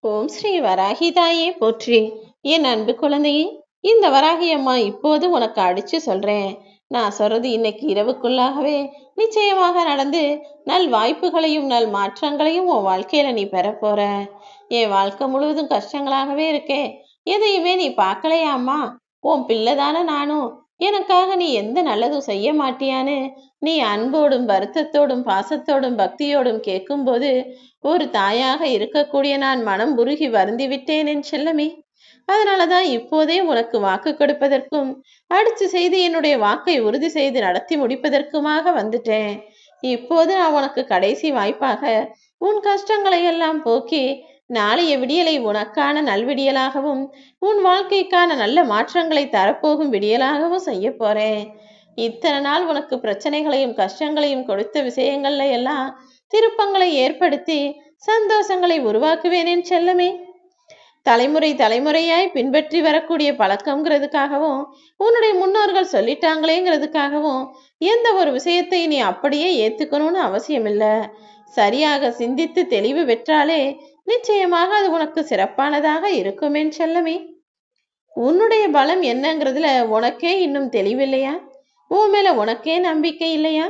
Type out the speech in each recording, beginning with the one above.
ஓம் ஸ்ரீ வராகி தாயே போற்றி. என் அன்பு குழந்தையே, இந்த வராகி அம்மா இப்போது உனக்கு அடிச்சு சொல்றேன். நான் சொல்றது இன்னைக்கு இரவுக்குள்ளாகவே நிச்சயமாக நடந்து நல் வாய்ப்புகளையும் நல் மாற்றங்களையும் உன் வாழ்க்கையில நீ பெற போற. என் வாழ்க்கை முழுவதும் கஷ்டங்களாகவே இருக்கே, எதையுமே நீ பார்க்கலையாம்மா? உன் பிள்ளைதானே நானும், எனக்காக நீ எந்த நல்லதும் செய்ய மாட்டியான்னு நீ அன்போடும் வருத்தத்தோடும் பாசத்தோடும் பக்தியோடும் கேட்கும்போது, ஒரு தாயாக இருக்கக்கூடிய நான் மனம் உருகி வருந்தி விட்டேன் என் செல்லமே. அதனாலதான் இப்போதே உனக்கு வாக்கு கொடுப்பதற்கும் அடுத்து செய்து என்னுடைய வாக்கை உறுதி செய்து நடத்தி முடிப்பதற்குமாக வந்துட்டேன். இப்போது நான் உனக்கு கடைசி வாய்ப்பாக உன் கஷ்டங்களை எல்லாம் போக்கி நாளைய விடியலை உனக்கான நல்விடியலாகவும் உன் வாழ்க்கைக்கான நல்ல மாற்றங்களை தரப்போகும் விடியலாகவும் செய்ய போறேன். இத்தனை நாள் உனக்கு பிரச்சனைகளையும் கஷ்டங்களையும் கொடுத்த விஷயங்கள்ல எல்லாம் திருப்பங்களை ஏற்படுத்தி சந்தோஷங்களை உருவாக்குவேனேன் செல்லமே. தலைமுறை தலைமுறையாய் பின்பற்றி வரக்கூடிய பழக்கம்ங்கிறதுக்காகவும் உன்னுடைய முன்னோர்கள் சொல்லிட்டாங்களேங்கிறதுக்காகவும் எந்த ஒரு விஷயத்தை நீ அப்படியே ஏத்துக்கணும்னு அவசியம் இல்லை. சரியாக சிந்தித்து தெளிவு பெற்றாலே நிச்சயமாக அது உனக்கு சிறப்பானதாக இருக்குமேன் செல்லமே. உன்னுடைய பலம் என்னங்கிறதுல உனக்கே இன்னும் தெளிவில்லையா? உன் மேல உனக்கே நம்பிக்கை இல்லையா?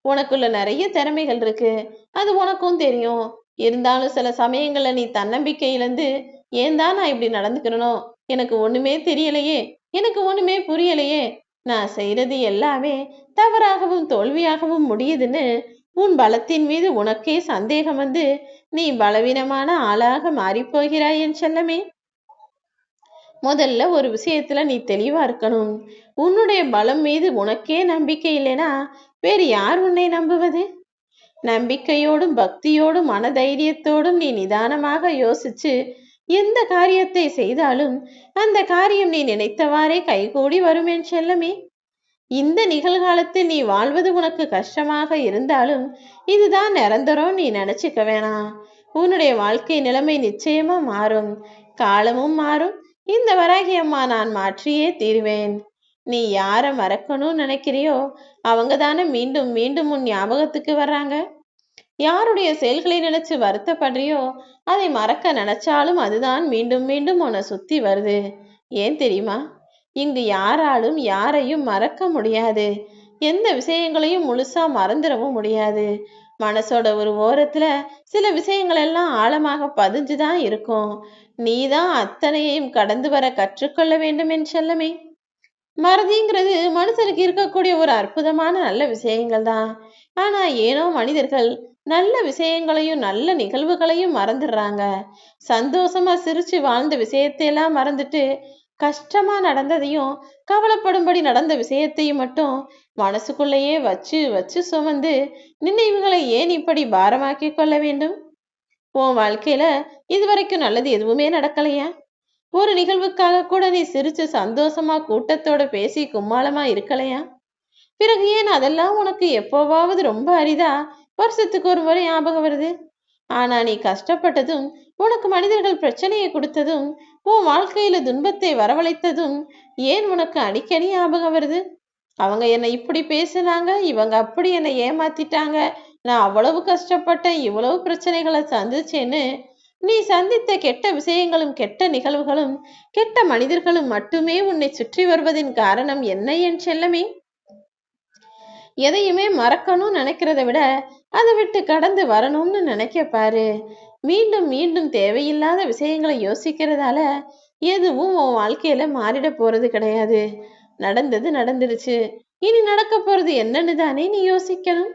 உனக்குள்ள நிறைய திறமைகள் இருக்கு, அது உனக்கும் தெரியும். இருந்தாலும் சில சமயங்கள்ல நீ தன்னம்பிக்கை இழந்து ஏன் தான் நான் இப்படி நடந்துக்கிறனோ, எனக்கு ஒண்ணுமே தெரியலையே, எனக்கு ஒண்ணுமே புரியலையே, நான் செய்யறது எல்லாமே தவறாகவும் தோல்வியாகவும் முடியுதுன்னு உன் பலத்தின் மீது உனக்கே சந்தேகம் வந்து நீ பலவீனமான ஆளாக மாறிப்போகிறாய் என் செல்லமே. முதல்ல ஒரு விஷயத்துல நீ தெளிவா இருக்கணும். உன்னுடைய பலம் மீது உனக்கே நம்பிக்கை இல்லைனா வேறு யார் உன்னை நம்புவது? நம்பிக்கையோடும் பக்தியோடும் மனதைரியத்தோடும் நீ நிதானமாக யோசிச்சு எந்த காரியத்தை செய்தாலும் அந்த காரியம் நீ நினைத்தவாறே கைகூடி வரும் என் செல்லமே. இந்த நிகழ்காலத்தில் நீ வாழ்வது உனக்கு கஷ்டமாக இருந்தாலும் இதுதான் நிரந்தரம் நீ நினைச்சுக்க வேணாம். உன்னுடைய வாழ்க்கை நிலைமை நிச்சயமா மாறும், காலமும் மாறும். இந்த வராகி அம்மா நான் மாற்றியே தீருவேன். நீ யார மறக்கணும்னு நினைக்கிறியோ அவங்க தானே மீண்டும் மீண்டும் உன் ஞாபகத்துக்கு வர்றாங்க. யாருடைய செயல்களை நினைச்சு வருத்தப்படுறியோ அதை மறக்க நினைச்சாலும் அதுதான் மீண்டும் மீண்டும் உன்னை சுத்தி வருது. ஏன் தெரியுமா? இங்கு யாராலும் யாரையும் மறக்க முடியாது, எந்த விஷயங்களையும் முழுசா மறந்துடவும் முடியாது. மனசோட ஒரு ஓரத்துல சில விஷயங்கள் எல்லாம் ஆழமாக பதிஞ்சுதான் இருக்கும். நீதான் அத்தனையையும் கடந்து வர கற்றுக்கொள்ள வேண்டும் என் செல்லமே. மறதிங்கிறது மனுஷனுக்கு இருக்கக்கூடிய ஒரு அற்புதமான நல்ல விஷயங்கள் தான். ஆனா ஏனோ மனிதர்கள் நல்ல விஷயங்களையும் நல்ல நிகழ்வுகளையும் மறந்துடுறாங்க. சந்தோஷமா சிரிச்சு வாழ்ந்த விஷயத்தையெல்லாம் மறந்துட்டு கஷ்டமா நடந்ததையும் கவலைப்படும்படி நடந்த விஷயத்தையும் மட்டும் மனசுக்குள்ளேயே வச்சு வச்சு சுமந்து நினைவுகளை ஏன் இப்படி பாரமாக்கி கொள்ள வேண்டும்? உன் வாழ்க்கையில இதுவரைக்கும் நல்லது எதுவுமே நடக்கலையா? ஒரு நிகழ்வுக்காக கூட நீ சிரிச்சு சந்தோஷமா கூட்டத்தோட பேசி கும்மாளமா இருக்கலையா? பிறகு ஏன் அதெல்லாம் உனக்கு எப்போவாவது ரொம்ப அரிதா வருஷத்துக்கு ஒரு முறை ஞாபகம் வருது? ஆனா நீ கஷ்டப்பட்டதும் உனக்கு மனிதர்கள் பிரச்சனையை கொடுத்ததும் உன் வாழ்க்கையில துன்பத்தை வரவழைத்ததும் ஏன் உனக்கு அடிக்கடி ஞாபகம் வருது? அவங்க என்னை இப்படி பேசினாங்க, இவங்க அப்படி என்னை ஏமாத்திட்டாங்க, நான் அவ்வளவு கஷ்டப்பட்டேன், இவ்வளவு பிரச்சனைகளை சந்திச்சேன்னு நீ சந்தித்த கெட்ட விஷயங்களும் கெட்ட நிகழ்வுகளும் கெட்ட மனிதர்களும் மட்டுமே உன்னை சுற்றி வருவதின் காரணம் என்ன என் செல்லமே? எதையுமே மறக்கணும்னு நினைக்கிறத விட அதை விட்டு கடந்து வரணும்னு நினைக்க பாரு. மீண்டும் மீண்டும் தேவையில்லாத விஷயங்களை யோசிக்கிறதால எதுவும் உன் வாழ்க்கையில மாறிட போறது கிடையாது. நடந்தது நடந்துருச்சு, இனி நடக்க போறது என்னன்னு தானே நீ யோசிக்கணும்.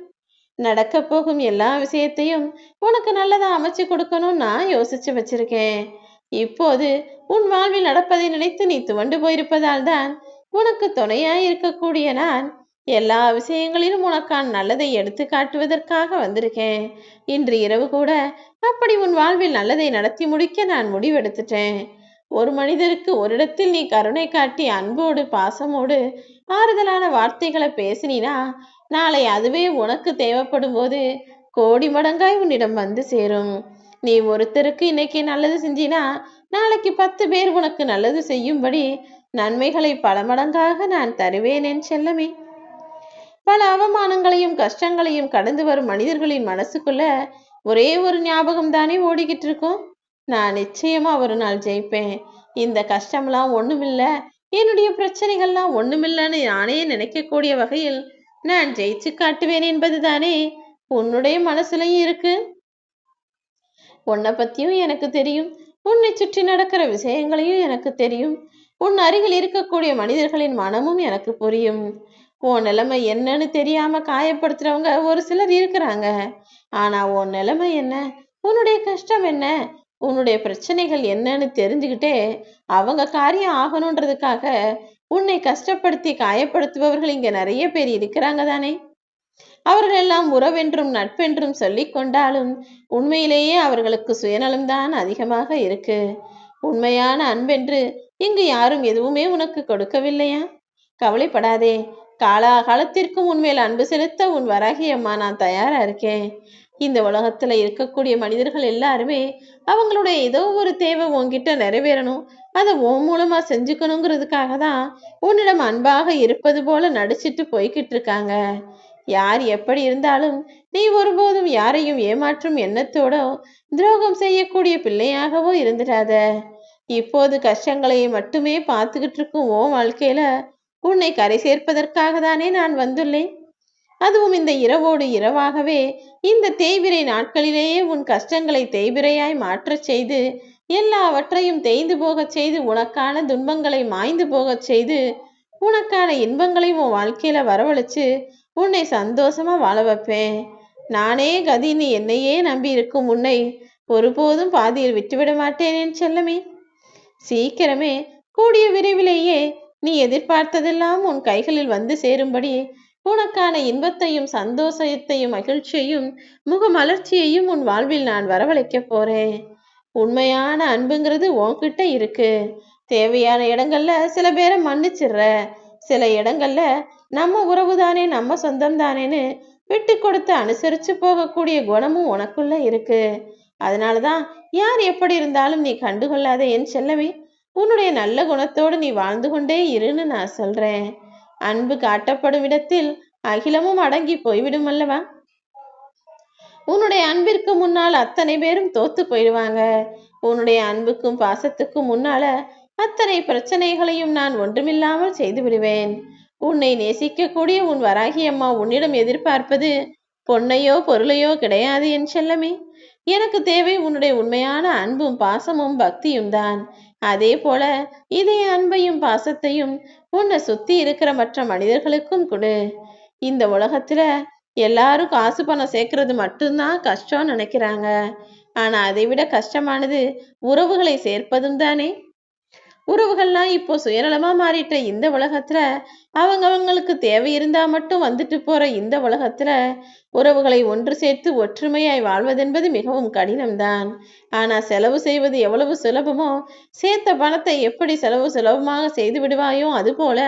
நடக்க போகும் எல்லா விஷயத்தையும் உனக்கு நல்லதா அமைச்சு கொடுக்கணும் நான் யோசிச்சு வச்சிருக்கேன். இப்போது உன் வாழ்வில் நடப்பதை நினைத்து நீ துவண்டு போயிருப்பதால் தான் உனக்கு துணையாய் இருக்கக்கூடிய நான் எல்லா விஷயங்களிலும் உனக்கான நல்லதை எடுத்து காட்டுவதற்காக வந்திருக்கேன். இன்று இரவு கூட அப்படி உன் வாழ்வில் நல்லதை நடத்தி முடிக்க நான் முடிவெடுத்துட்டேன். ஒரு மனிதருக்கு ஒரு இடத்தில் நீ கருணை காட்டி அன்போடு பாசமோடு ஆறுதலான வார்த்தைகளை பேசினா நாளை அதுவே உனக்கு தேவைப்படும் போது கோடி மடங்காய் உன்னிடம் வந்து சேரும். நீ ஒருத்தருக்கு இன்னைக்கு நல்லது செஞ்சினா நாளைக்கு 10 பேர் உனக்கு நல்லது செய்யும்படி நன்மைகளை பல மடங்காக நான் தருவேன் என் செல்லமே. பல அவமானங்களையும் கஷ்டங்களையும் கடந்து வரும் மனிதர்களின் மனசுக்குள்ள ஒரே ஒரு ஞாபகம் தானே ஓடிக்கிட்டு இருக்கும். நான் நிச்சயமா ஒரு நாள் ஜெயிப்பேன். இந்த கஷ்டம்லாம் ஒண்ணுமில்ல, என்னுடைய பிரச்சனைகள்லாம் ஒண்ணுமில்லன்னு நானே நினைக்கக்கூடிய வகையில் நான் ஜெயிச்சு காட்டுவேன் என்பதுதானே உன்னுடைய மனசுலயும் இருக்கு. உன்னை பத்தியும் எனக்கு தெரியும், உன்னை சுற்றி நடக்கிற விஷயங்களையும் எனக்கு தெரியும், உன் அருகில் இருக்கக்கூடிய மனிதர்களின் மனமும் எனக்கு புரியும். உன் நிலைமை என்னன்னு தெரியாம காயப்படுத்துறவங்க ஒரு சிலர் இருக்கிறாங்க. ஆனா உன் நிலைமை என்ன, உன்னுடைய கஷ்டம் என்ன, உன்னுடைய பிரச்சனைகள் என்னன்னு தெரிஞ்சுக்கிட்டே அவங்க காரியம் ஆகணுன்றதுக்காக உன்னை கஷ்டப்படுத்தி காயப்படுத்துபவர்கள் இங்க நிறைய பேர் இருக்கிறாங்க தானே. அவர்கள் எல்லாம் உறவென்றும் நட்பென்றும் சொல்லிக் கொண்டாலும் உண்மையிலேயே அவர்களுக்கு சுயநலம்தான் அதிகமாக இருக்கு. உண்மையான அன்பென்று இங்கு யாரும் எதுவுமே உனக்கு கொடுக்கவில்லையா? கவலைப்படாதே, காலாகாலத்திற்கும் உன்மேல் அன்பு செலுத்த உன் வராகி அம்மா நான் தயாரா இருக்கேன். இந்த உலகத்துல இருக்கக்கூடிய மனிதர்கள் எல்லாருமே அவங்களுடைய ஏதோ ஒரு தேவை உன்கிட்ட நிறைவேறணும், அதை உன் மூலமா செஞ்சுக்கணுங்கிறதுக்காக தான் உன்னிடம் அன்பாக இருப்பது போல நடிச்சிட்டு போய்கிட்டு இருக்காங்க. யார் எப்படி இருந்தாலும் நீ ஒருபோதும் யாரையும் ஏமாற்றும் எண்ணத்தோடோ துரோகம் செய்யக்கூடிய பிள்ளையாகவோ இருந்துடாத. இப்போது கஷ்டங்களை மட்டுமே பார்த்துக்கிட்டு இருக்கும் உன் வாழ்க்கையில உன்னை கரை சேர்ப்பதற்காக தானே நான் வந்துள்ளேன். அதுவும் இந்த இரவோடு இரவாகவே இந்த தேய்பிறை நாட்களிலேயே உன் கஷ்டங்களை தேய்பிறையாய் மாற்றச் செய்து எல்லாவற்றையும் தேய்ந்து போகச் செய்து உனக்கான துன்பங்களை மாய்ந்து போகச் செய்து உனக்கான இன்பங்களை உன் வாழ்க்கையில வரவழைச்சு உன்னை சந்தோஷமா வாழ வைப்பேன். நானே கதின்னு என்னையே நம்பி இருக்கும் உன்னை ஒருபோதும் பாதியில் விட்டுவிட மாட்டேன் என் செல்லமே. சீக்கிரமே கூடிய விரைவிலேயே நீ எதிர்பார்த்ததெல்லாம் உன் கைகளில் வந்து சேரும்படி உனக்கான இன்பத்தையும் சந்தோஷத்தையும் மகிழ்ச்சியையும் முகமலர்ச்சியையும் உன் வாழ்வில் நான் வரவழைக்க போறேன். உண்மையான அன்புங்கிறது உன்கிட்ட இருக்கு. தேவையான இடங்கள்ல சில பேரை மன்னிச்சிடுற, சில இடங்கள்ல நம்ம உறவு தானே நம்ம சொந்தம் தானேன்னு விட்டு கொடுத்து அனுசரிச்சு போகக்கூடிய குணமும் உனக்குள்ள இருக்கு. அதனாலதான் யார் எப்படி இருந்தாலும் நீ கண்டுகொள்ளாத என் செல்லமே, உன்னுடைய நல்ல குணத்தோடு நீ வாழ்ந்து கொண்டே இருன்னு நான் சொல்றேன். அன்பு காட்டப்படும் இடத்தில் அகிலமும் அடங்கி போய்விடும் அல்லவா. உன்னுடைய அன்பிற்கு முன்னால் அத்தனை பேரும் தோத்து போயிடுவாங்க. உன்னுடைய அன்புக்கும் பாசத்துக்கும் முன்னால அத்தனை பிரச்சனைகளையும் நான் ஒன்றுமில்லாமல் செய்து விடுவேன். உன்னை நேசிக்கக்கூடிய உன் வராகி அம்மா உன்னிடம் எதிர்பார்ப்பது பொன்னையோ பொருளையோ கிடையாது என் செல்லமே. எனக்கு தேவை உன்னுடைய உண்மையான அன்பும் பாசமும் பக்தியும் தான். அதே போல இதே அன்பையும் பாசத்தையும் உன்னை சுத்தி இருக்கிற மற்ற மனிதர்களுக்கும் கொடு. இந்த உலகத்துல எல்லாரும் காசு பணம் சேர்க்கறது மட்டும்தான் கஷ்டம்னு நினைக்கிறாங்க. ஆனா அதை விட கஷ்டமானது உறவுகளை சேர்ப்பதும் தானே. உறவுகள்லாம் இப்போ சுயநலமா மாறிட்ட இந்த உலகத்துல அவங்களுக்கு தேவை இருந்தா மட்டும் வந்துட்டு போற இந்த உலகத்துல உறவுகளை ஒன்று சேர்த்து ஒற்றுமையாய் வாழ்வதென்பது மிகவும் கடினம்தான். ஆனா செலவு செய்வது எவ்வளவு சுலபமோ சேர்த்த பணத்தை எப்படி செலவு சுலபமாக செய்து விடுவாயோ அதுபோல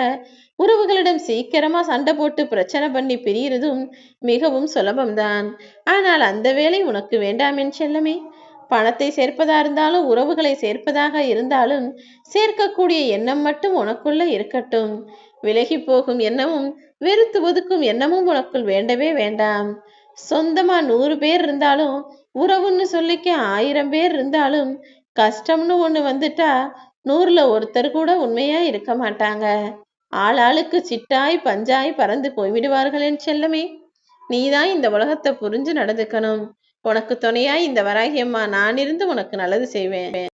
உறவுகளிடம் சீக்கிரமா சண்டை போட்டு பிரச்சனை பண்ணி பிரியறதும் மிகவும் சுலபம்தான். ஆனால் அந்த வேலை உனக்கு வேண்டாம் என் செல்லமே. பணத்தை சேர்ப்பதா இருந்தாலும் உறவுகளை சேர்ப்பதாக இருந்தாலும் சேர்க்கக்கூடிய எண்ணம் மட்டும் உனக்குள்ள இருக்கட்டும். விலகி போகும் எண்ணமும் வெறுத்து ஒதுக்கும் எண்ணமும் உனக்குள் வேண்டவே வேண்டாம். சொந்தமா 100 பேர் இருந்தாலும் உறவுன்னு சொல்லிக்க 1000 பேர் இருந்தாலும் கஷ்டம்னு ஒண்ணு வந்துட்டா 100ல ஒருத்தர் கூட உண்மையா இருக்க மாட்டாங்க. ஆளாளுக்கு சிட்டாய் பஞ்சாய் பறந்து போய்விடுவார்கள் என் செல்லமே. நீதான் இந்த உலகத்தை புரிஞ்சு நடந்துக்கணும். உனக்கு துணையாய் இந்த வராகி அம்மா நான் இருந்து உனக்கு நல்லது செய்வேன்.